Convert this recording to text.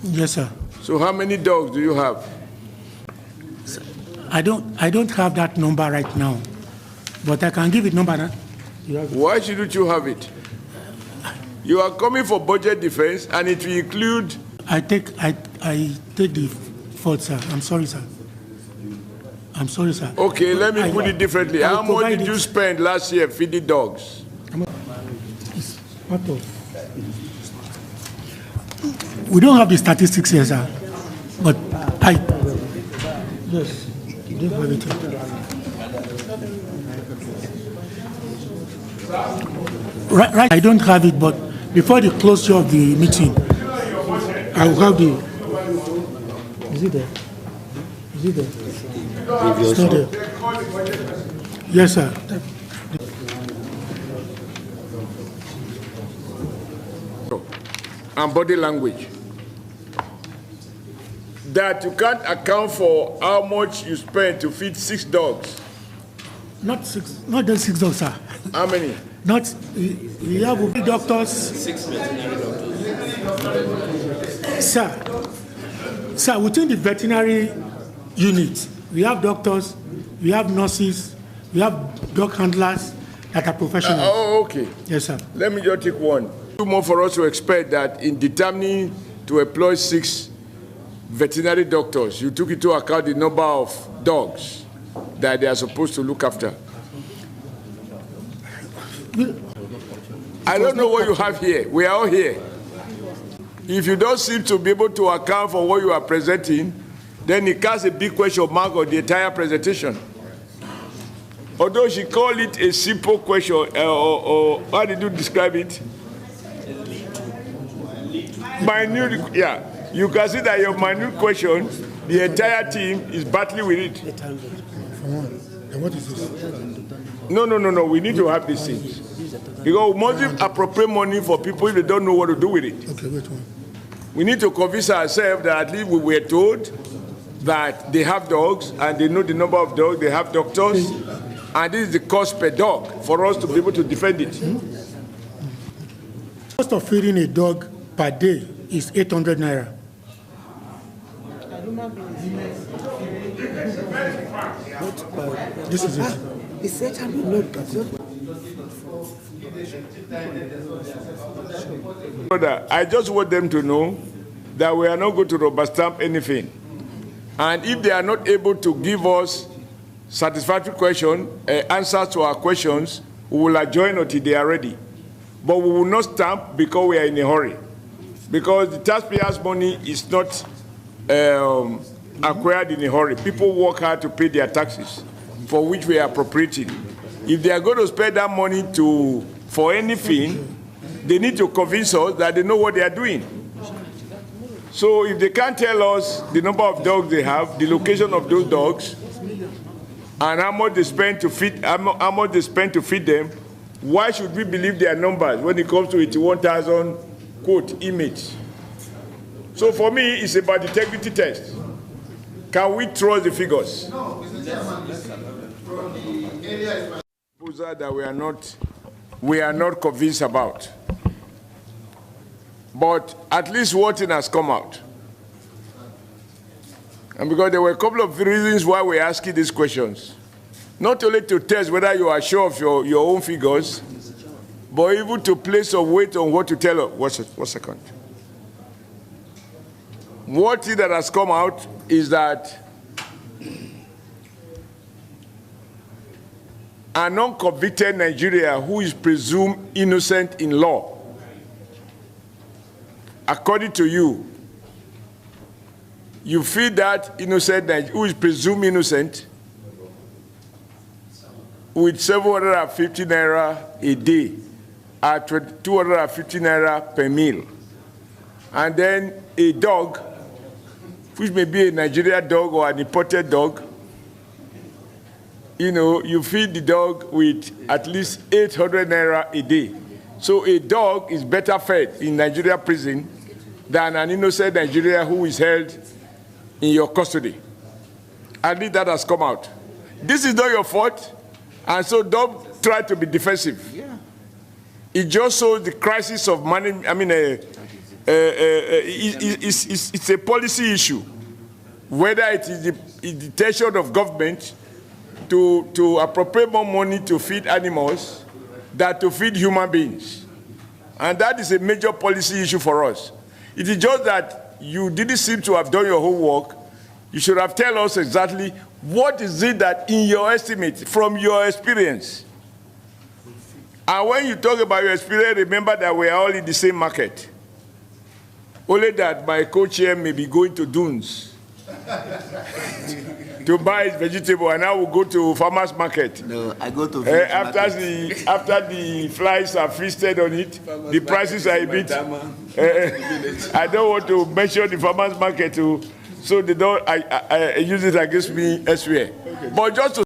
Yes, sir. So how many dogs do you have? I don't have that number right now, but I can give it number now. Why shouldn't you have it? You are coming for budget defense, and it will include. I take the fault, sir. I'm sorry, sir. I'm sorry, sir. Okay, let me put it differently. How much did you spend last year feeding dogs? It's part of. We don't have the statistics here, sir, but yes, you don't have it here. Right, I don't have it, but before the closure of the meeting, I will have the. Is it there? Is it there? It's not there. Yes, sir. And body language. That you can't account for how much you spend to feed 6 dogs. Not just 6 dogs, sir. How many? Not, we have doctors. 6 veterinary doctors. Sir, within the veterinary unit, we have doctors, we have nurses, we have dog handlers that are professionals. Okay. Yes, sir. Let me just take one. 2 more for us to expect that in determining to employ 6 veterinary doctors, you took into account the number of dogs that they are supposed to look after. I don't know what you have here. We are all here. If you don't seem to be able to account for what you are presenting, then it casts a big question mark on the entire presentation. Although she called it a simple question, or how did you describe it? Minute, yeah. You can see that your minute question, the entire team is battling with it. And what is this? No. We need to have these things. Because we must appropriate money for people if they don't know what to do with it. Okay, wait one. We need to convince ourselves that at least we were told that they have dogs and they know the number of dogs, they have doctors, and this is the cost per dog for us to be able to defend it. The cost of feeding a dog per day is 800 naira. This is it. It's 800 Brother, I just want them to know that we are not going to rubber stamp anything. And if they are not able to give us satisfactory answers to our questions, we will adjourn until they are ready. But we will not stamp because we are in a hurry. Because the taxpayers' money is not acquired in a hurry. People work hard to pay their taxes, for which we are appropriating. If they are going to spend that money for anything, they need to convince us that they know what they are doing. So if they can't tell us the number of dogs they have, the location of those dogs, and how much they spend to feed them, why should we believe their numbers when it comes to 81,000 quote inmates? So for me, it's about the integrity test. Can we trust the figures? No, Mr. Chairman, from the area that we are not convinced about. But at least one thing has come out. And because there were a couple of reasons why we're asking these questions. Not only to test whether you are sure of your own figures, but even to place some weight on what to tell us. One second. One thing that has come out is that a non-convicted Nigerian who is presumed innocent in law, according to you, you feel that innocent who is presumed innocent with 750 naira a day at 250 naira per meal, and then a dog, which may be a Nigerian dog or an imported dog, you feed the dog with at least 800 naira a day. So a dog is better fed in Nigeria prison than an innocent Nigerian who is held in your custody. At least that has come out. This is not your fault, and so don't try to be defensive. Yeah. It just shows the crisis of it's a policy issue, whether it is the intention of government to appropriate more money to feed animals than to feed human beings. And that is a major policy issue for us. It is just that you didn't seem to have done your homework. You should have told us exactly what is it that, in your estimate, from your experience. And when you talk about your experience, remember that we are all in the same market. Only that my co-chair may be going to Dunes to buy his vegetable, and I will go to farmer's market. No, I go to after the flies are feasted on it, the prices are a bit. I don't want to mention the farmer's market, so they don't. I use it against me elsewhere. Okay. But just to